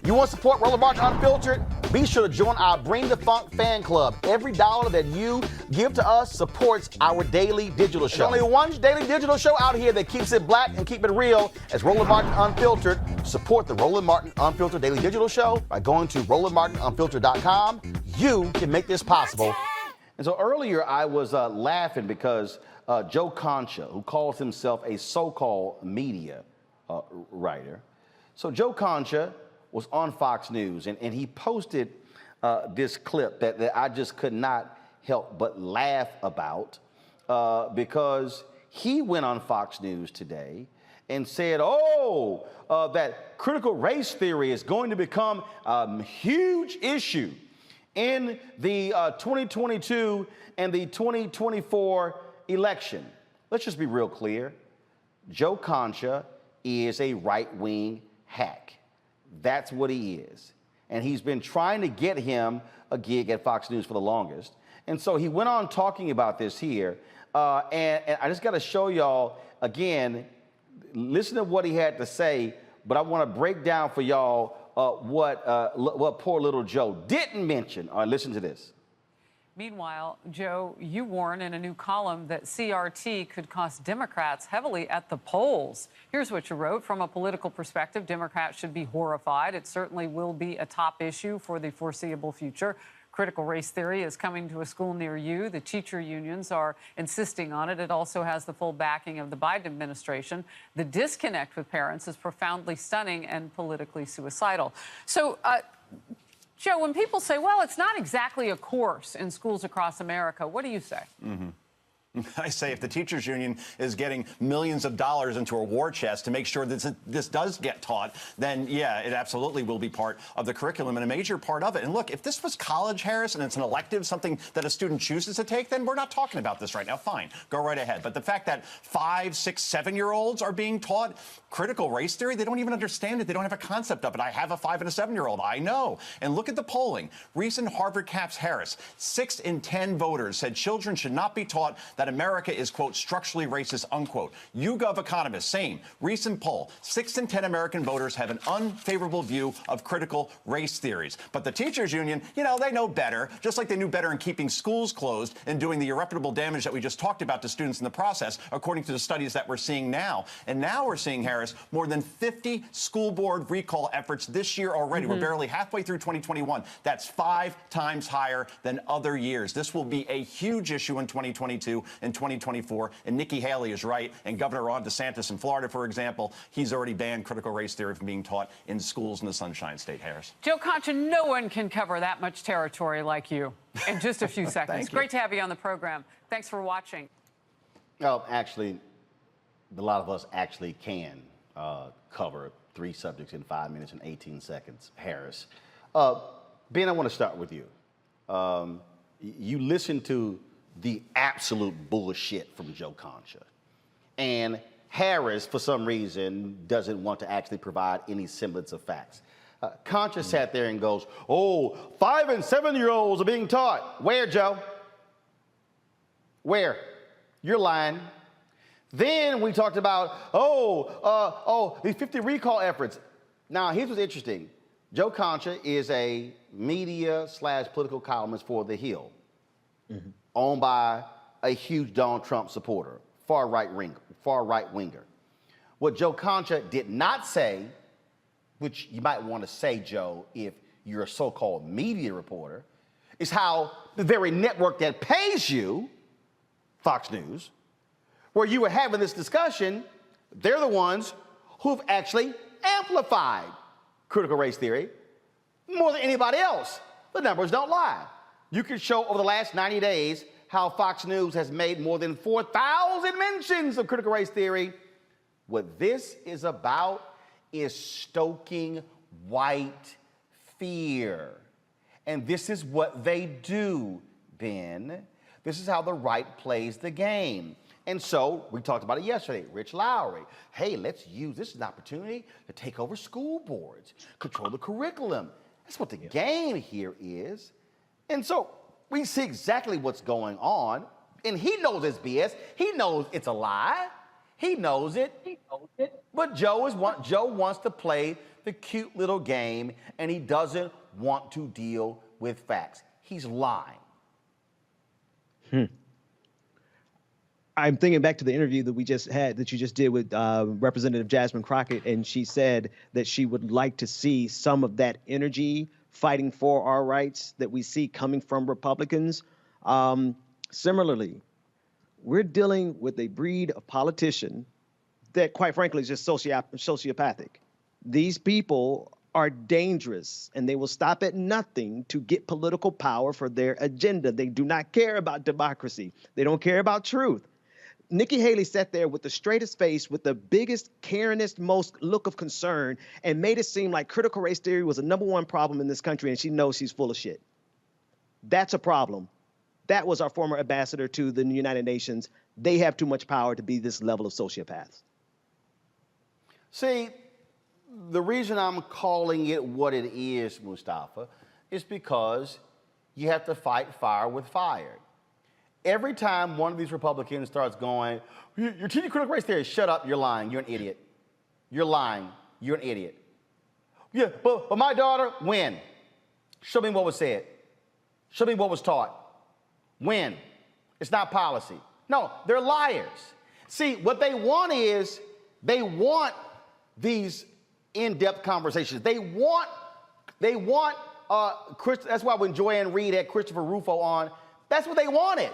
You want to support Roland Martin Unfiltered? Be sure to join our Bring the Funk fan club. Every dollar that you give to us supports our daily digital show. There's only one daily digital show out here that keeps it black and keep it real. As Roland Martin Unfiltered. Support the Roland Martin Unfiltered daily digital show by going to RolandMartinUnfiltered.com. You can make this possible. And so earlier I was laughing because Joe Concha, who calls himself a so-called media writer. So Joe Concha was on Fox News, and he posted this clip that I just could not help but laugh about because he went on Fox News today and said, that critical race theory is going to become a huge issue in the 2022 and the 2024 election. Let's just be real clear. Joe Concha is a right-wing hack. That's what he is. And he's been trying to get him a gig at Fox News for the longest. And so he went on talking about this here. And I just got to show y'all, again, listen to what he had to say, but I want to break down for y'all what poor little Joe didn't mention. All right, listen to this. Meanwhile, Joe, you warn in a new column that CRT could cost Democrats heavily at the polls. Here's what you wrote. From a political perspective, Democrats should be horrified. It certainly will be a top issue for the foreseeable future. Critical race theory is coming to a school near you. The teacher unions are insisting on it. It also has the full backing of the Biden administration. The disconnect with parents is profoundly stunning and politically suicidal. So, Joe, when people say, well, it's not exactly a course in schools across America, what do you say? I say if the teachers union is getting millions of dollars into a war chest to make sure that this does get taught, then yeah, it absolutely will be part of the curriculum and a major part of it. And look, if this was college, Harris, and it's an elective, something that a student chooses to take, then we're not talking about this right now. Fine, go right ahead. But the fact that 5, 6, 7-year-olds are being taught critical race theory, they don't even understand it. They don't have a concept of it. I have a 5 and a 7-year-old. I know. And look at the polling. Recent Harvard Caps Harris, 6 in 10 voters said children should not be taught that America is, quote, structurally racist, unquote. YouGov economists, same. Recent poll, 6 in 10 American voters have an unfavorable view of critical race theories. But the teachers union, you know, they know better, just like they knew better in keeping schools closed and doing the irreparable damage that we just talked about to students in the process, according to the studies that we're seeing now. And now we're seeing, Harris, more than 50 school board recall efforts this year already. We're barely halfway through 2021. That's 5 times higher than other years. This will be a huge issue in 2022 and 2024. And Nikki Haley is right. And Governor Ron DeSantis in Florida, for example, he's already banned critical race theory from being taught in schools in the Sunshine State, Harris. Joe Concha, no one can cover that much territory like you in just a few seconds. Great to have you on the program. Thanks for watching. Well, actually, a lot of us actually can cover 3 subjects in 5 minutes and 18 seconds, Harris. Ben, I want to start with you. You listened to the absolute bullshit from Joe Concha. And Harris, for some reason, doesn't want to actually provide any semblance of facts. Concha sat there and goes, 5 and 7-year-olds are being taught. Where, Joe? Where? You're lying. Then we talked about, these 50 recall efforts. Now, here's what's interesting. Joe Concha is a media/political columnist for The Hill, owned by a huge Donald Trump supporter, far right winger. What Joe Concha did not say, which you might want to say, Joe, if you're a so-called media reporter, is how the very network that pays you, Fox News, where you were having this discussion, they're the ones who've actually amplified critical race theory more than anybody else. The numbers don't lie. You can show over the last 90 days how Fox News has made more than 4,000 mentions of critical race theory. What this is about is stoking white fear. And this is what they do, Ben. This is how the right plays the game. And so we talked about it yesterday, Rich Lowry. Hey, let's use this as an opportunity to take over school boards, control the curriculum. That's what the game here is. And so we see exactly what's going on. And he knows it's BS. He knows it's a lie. He knows it. But Joe wants to play the cute little game, and he doesn't want to deal with facts. He's lying. I'm thinking back to the interview that we just had, that you just did with Representative Jasmine Crockett, and she said that she would like to see some of that energy fighting for our rights that we see coming from Republicans. Similarly, we're dealing with a breed of politician that, quite frankly, is just sociopathic. These people are dangerous, and they will stop at nothing to get political power for their agenda. They do not care about democracy. They don't care about truth. Nikki Haley sat there with the straightest face, with the biggest, caringest, most look of concern, and made it seem like critical race theory was the #1 problem in this country, and she knows she's full of shit. That's a problem. That was our former ambassador to the United Nations. They have too much power to be this level of sociopaths. See, the reason I'm calling it what it is, Mustafa, is because you have to fight fire with fire. Every time one of these Republicans starts going, you're teaching critical race theory, shut up, you're lying, you're an idiot. You're lying, you're an idiot. Yeah, but my daughter, when? Show me what was said. Show me what was taught. When? It's not policy. No, they're liars. See, what they want is, they want these in-depth conversations. They want, that's why when Joanne Reed had Christopher Rufo on, that's what they wanted.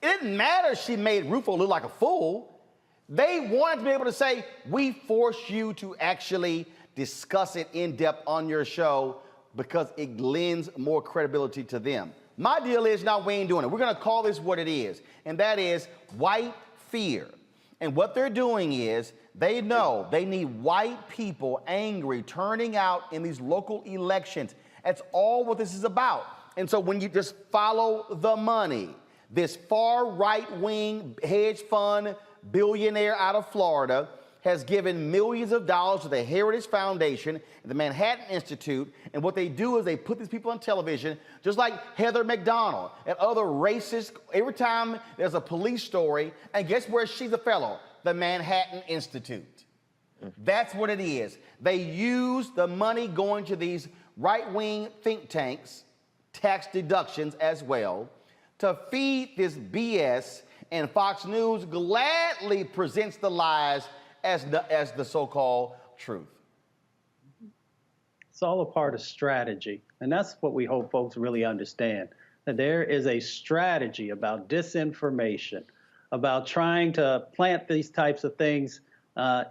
It didn't matter she made Rufo look like a fool. They wanted to be able to say, we force you to actually discuss it in depth on your show because it lends more credibility to them. My deal is, now we ain't doing it. We're gonna call this what it is, and that is white fear. And what they're doing is, they know they need white people angry, turning out in these local elections. That's all what this is about. And so when you just follow the money, this far right-wing hedge fund billionaire out of Florida has given millions of dollars to the Heritage Foundation and the Manhattan Institute. And what they do is they put these people on television, just like Heather McDonald and other racists. Every time there's a police story, and guess where she's a fellow? The Manhattan Institute. That's what it is. They use the money going to these right-wing think tanks, tax deductions as well, to feed this BS, and Fox News gladly presents the lies as the so-called truth. It's all a part of strategy, and that's what we hope folks really understand, that there is a strategy about disinformation, about trying to plant these types of things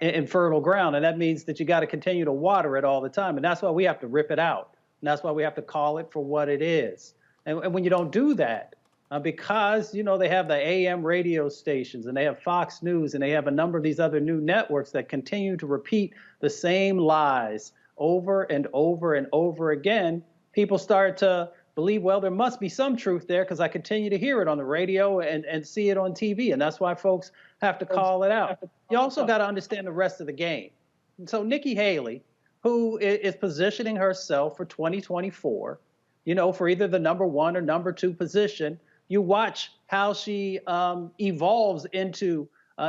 in fertile ground, and that means that you got to continue to water it all the time, and that's why we have to rip it out, and that's why we have to call it for what it is. And when you don't do that, because, you know, they have the AM radio stations and they have Fox News and they have a number of these other new networks that continue to repeat the same lies over and over and over again, people start to believe, well, there must be some truth there because I continue to hear it on the radio and see it on TV. And that's why folks have to call it out. You also got to understand the rest of the game. And so Nikki Haley, who is positioning herself for 2024, you know, for either the #1 or #2 position, you watch how she evolves into,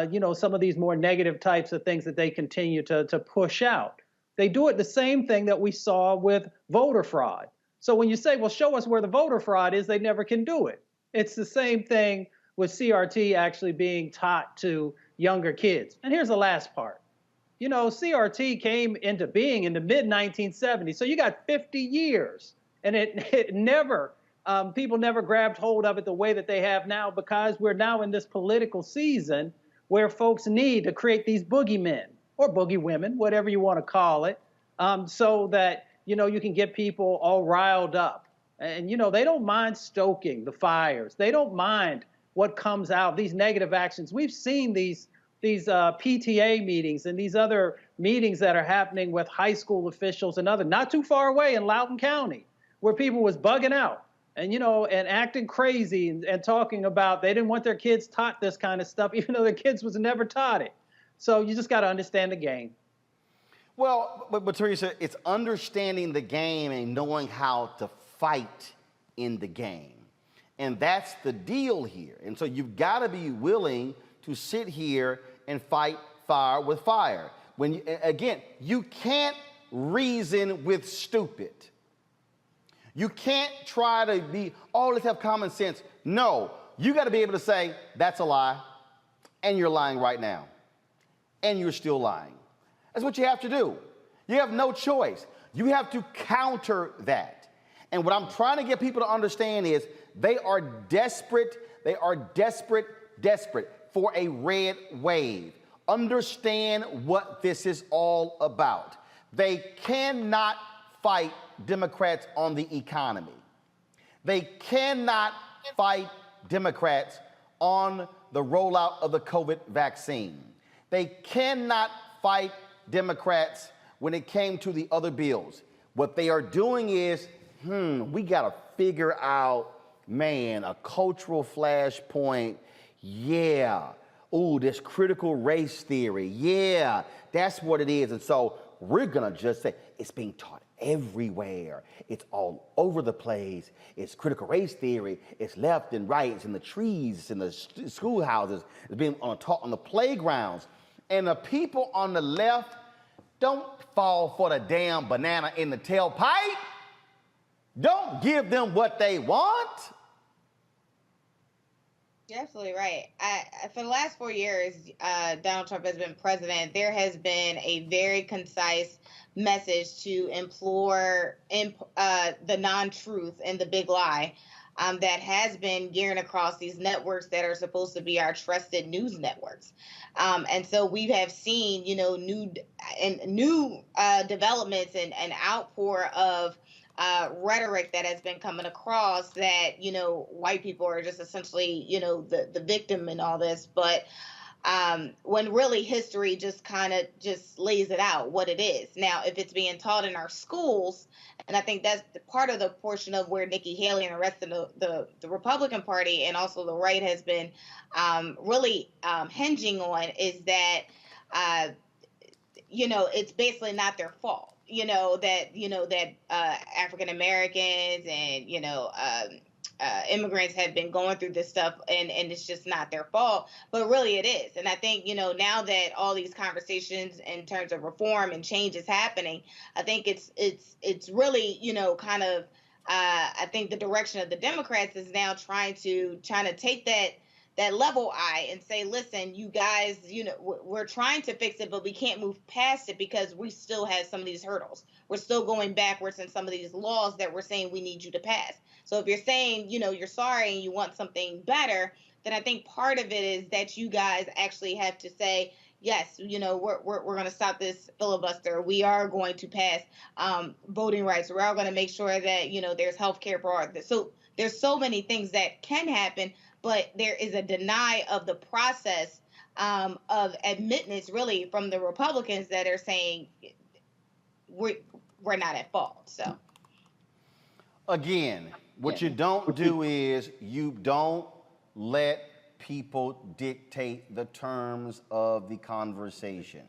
you know, some of these more negative types of things that they continue to push out. They do it the same thing that we saw with voter fraud. So when you say, well, show us where the voter fraud is, they never can do it. It's the same thing with CRT actually being taught to younger kids. And here's the last part. You know, CRT came into being in the mid-1970s, so you got 50 years, and it never, people never grabbed hold of it the way that they have now, because we're now in this political season where folks need to create these boogeymen or boogie women, whatever you want to call it, so that, you know, you can get people all riled up. And, you know, they don't mind stoking the fires. They don't mind what comes out, these negative actions. We've seen these PTA meetings and these other meetings that are happening with high school officials and other, not too far away in Loudoun County, where people was bugging out and, you know, and acting crazy and talking about they didn't want their kids taught this kind of stuff, even though their kids was never taught it. So you just got to understand the game. Well, but Teresa, it's understanding the game and knowing how to fight in the game. And that's the deal here. And so you've got to be willing to sit here and fight fire with fire. When you, again, you can't reason with stupid. You can't try to be, oh, let's have common sense. No, you got to be able to say, that's a lie, and you're lying right now, and you're still lying. That's what you have to do. You have no choice. You have to counter that. And what I'm trying to get people to understand is they are desperate for a red wave. Understand what this is all about. They cannot fight Democrats on the economy. They cannot fight Democrats on the rollout of the COVID vaccine. They cannot fight Democrats when it came to the other bills. What they are doing is, we got to figure out, man, a cultural flashpoint. Yeah. Ooh, this critical race theory. Yeah, that's what it is. And so we're going to just say it's being taught everywhere. It's all over the place. It's critical race theory. It's left and right. It's in the trees. It's in the schoolhouses. It's being taught on the playgrounds. And the people on the left don't fall for the damn banana in the tailpipe. Don't give them what they want. You're absolutely right. For the last 4 years, Donald Trump has been president. There has been a very concise message to implore the non-truth and the big lie that has been gearing across these networks that are supposed to be our trusted news networks. And so we have seen, new developments and outpour of rhetoric that has been coming across that, white people are just essentially, the victim in all this. But when really history just kind of just lays it out what it is. Now, if it's being taught in our schools, and I think that's part of the portion of where Nikki Haley and the rest of the Republican Party and also the right has been really hinging on is that, it's basically not their fault. That African Americans and, immigrants have been going through this stuff and it's just not their fault, but really it is. And I think, now that all these conversations in terms of reform and change is happening, I think it's really, I think the direction of the Democrats is now trying to take that level eye and say, listen, you guys, we're trying to fix it, but we can't move past it because we still have some of these hurdles. We're still going backwards in some of these laws that we're saying we need you to pass. So if you're saying, you're sorry and you want something better, then I think part of it is that you guys actually have to say, yes, we're going to stop this filibuster. We are going to pass voting rights. We are going to make sure that, there's health care for all. So there's so many things that can happen, but there is a deny of the process of admittance, really, from the Republicans that are saying we're not at fault. So, again, what you don't do is you don't let people dictate the terms of the conversation.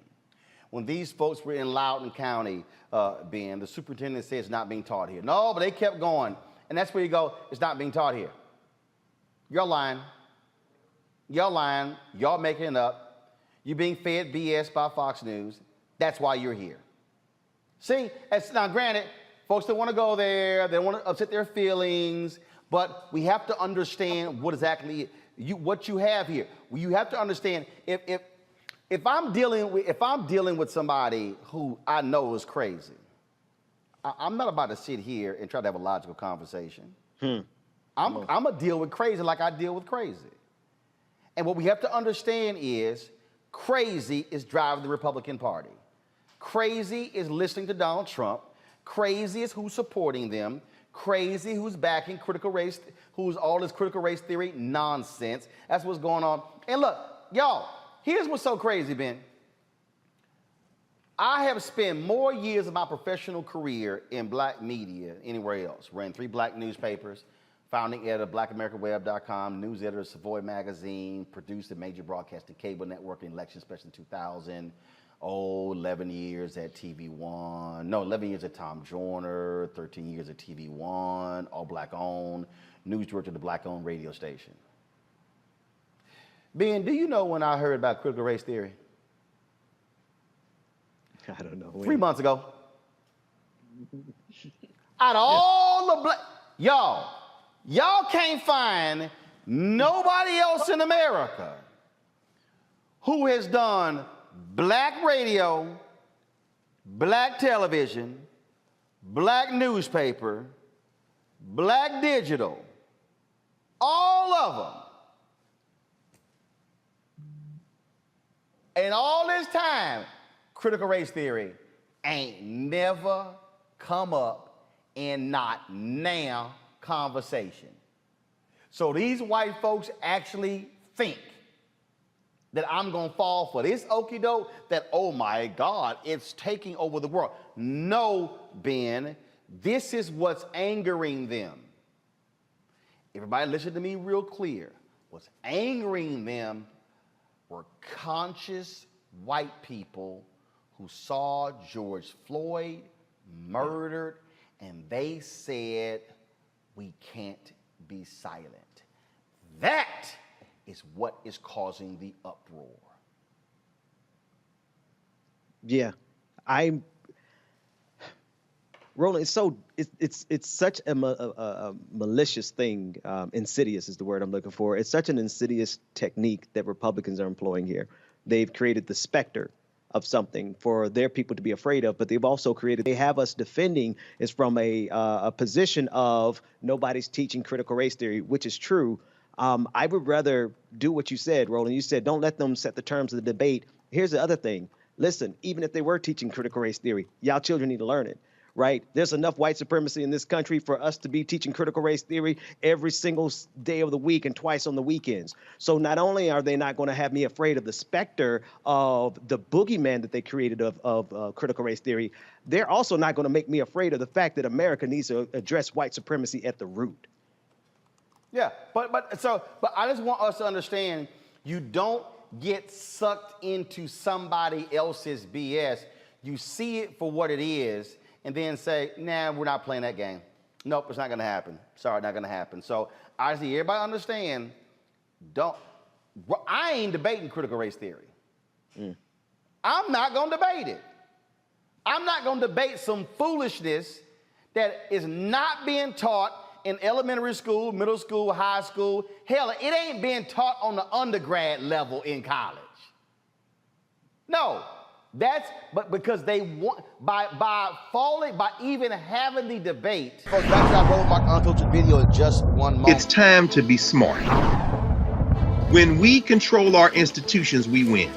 When these folks were in Loudoun County, Ben, the superintendent said it's not being taught here. No, but they kept going. And that's where you go, it's not being taught here. You're lying. You're lying. Y'all making it up. You're being fed BS by Fox News. That's why you're here. See, now granted, folks don't want to go there. They don't want to upset their feelings. But we have to understand what exactly what you have here. You have to understand if I'm dealing with somebody who I know is crazy, I'm not about to sit here and try to have a logical conversation. I'm going to deal with crazy like I deal with crazy. And what we have to understand is crazy is driving the Republican Party. Crazy is listening to Donald Trump. Crazy is who's supporting them. Crazy who's backing critical race, who's all this critical race theory nonsense. That's what's going on. And look, y'all, here's what's so crazy, Ben. I have spent more years of my professional career in black media anywhere else. Ran 3 black newspapers, founding editor of blackamericaweb.com, news editor of Savoy Magazine, produced a major broadcasting cable network and election special in 2000. 11 years at TV One. No, 11 years at Tom Joyner, 13 years at TV One, all black owned, news director of the black owned radio station. Ben, do you know when I heard about critical race theory? I don't know. 3 months ago. Out of all the y'all can't find nobody else in America who has done black radio, black television, black newspaper, black digital, all of them. And all this time, critical race theory ain't never come up in not now conversation. So these white folks actually think that I'm gonna fall for this okie doke, that, oh my God, it's taking over the world. No, Ben, this is what's angering them. Everybody listen to me real clear. What's angering them were conscious white people who saw George Floyd murdered, and they said, we can't be silent. That is what is causing the uproar. Yeah, Roland, it's such a malicious thing. Insidious is the word I'm looking for. It's such an insidious technique that Republicans are employing here. They've created the specter of something for their people to be afraid of, but they've also created, they have us defending is from a position of nobody's teaching critical race theory, which is true. I would rather do what you said, Roland. You said, don't let them set the terms of the debate. Here's the other thing. Listen, even if they were teaching critical race theory, y'all children need to learn it, right? There's enough white supremacy in this country for us to be teaching critical race theory every single day of the week and twice on the weekends. So not only are they not going to have me afraid of the specter of the boogeyman that they created of critical race theory, they're also not going to make me afraid of the fact that America needs to address white supremacy at the root. Yeah, but I just want us to understand, you don't get sucked into somebody else's BS. You see it for what it is, and then say, nah, we're not playing that game. Nope, it's not gonna happen. Sorry, not gonna happen. So I see everybody understand, I ain't debating critical race theory. I'm not gonna debate it. I'm not gonna debate some foolishness that is not being taught in elementary school, middle school, high school. Hell, it ain't being taught on the undergrad level in college. No, but because they want, by even having the debate. Folks, back to our Roland Martin Unfiltered video in just one moment. It's time to be smart. When we control our institutions, we win.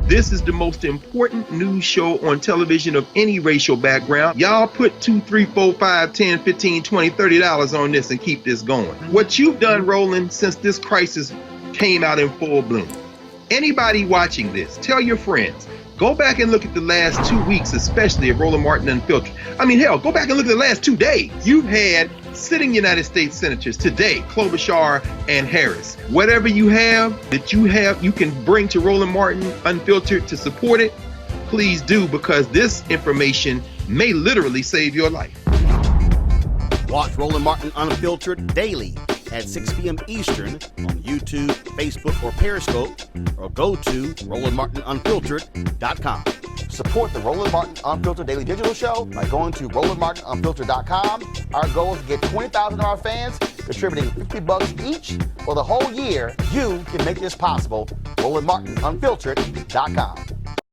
This is the most important news show on television of any racial background. Y'all put $2, $3, $4, $5, $10, $15, $20, $30 on this and keep this going. What you've done, Roland, since this crisis came out in full bloom. Anybody watching this, tell your friends. Go back and look at the last 2 weeks, especially of Roland Martin Unfiltered. I mean, hell, go back and look at the last 2 days. You've had sitting United States senators today, Klobuchar and Harris. Whatever you have that you can bring to Roland Martin Unfiltered to support it, please do, because this information may literally save your life. Watch Roland Martin Unfiltered daily at 6 p.m. Eastern on YouTube, Facebook, or Periscope, or go to RolandMartinUnfiltered.com. Support the Roland Martin Unfiltered Daily Digital Show by going to RolandMartinUnfiltered.com. Our goal is to get 20,000 of our fans contributing $50 each for the whole year. You can make this possible. RolandMartinUnfiltered.com.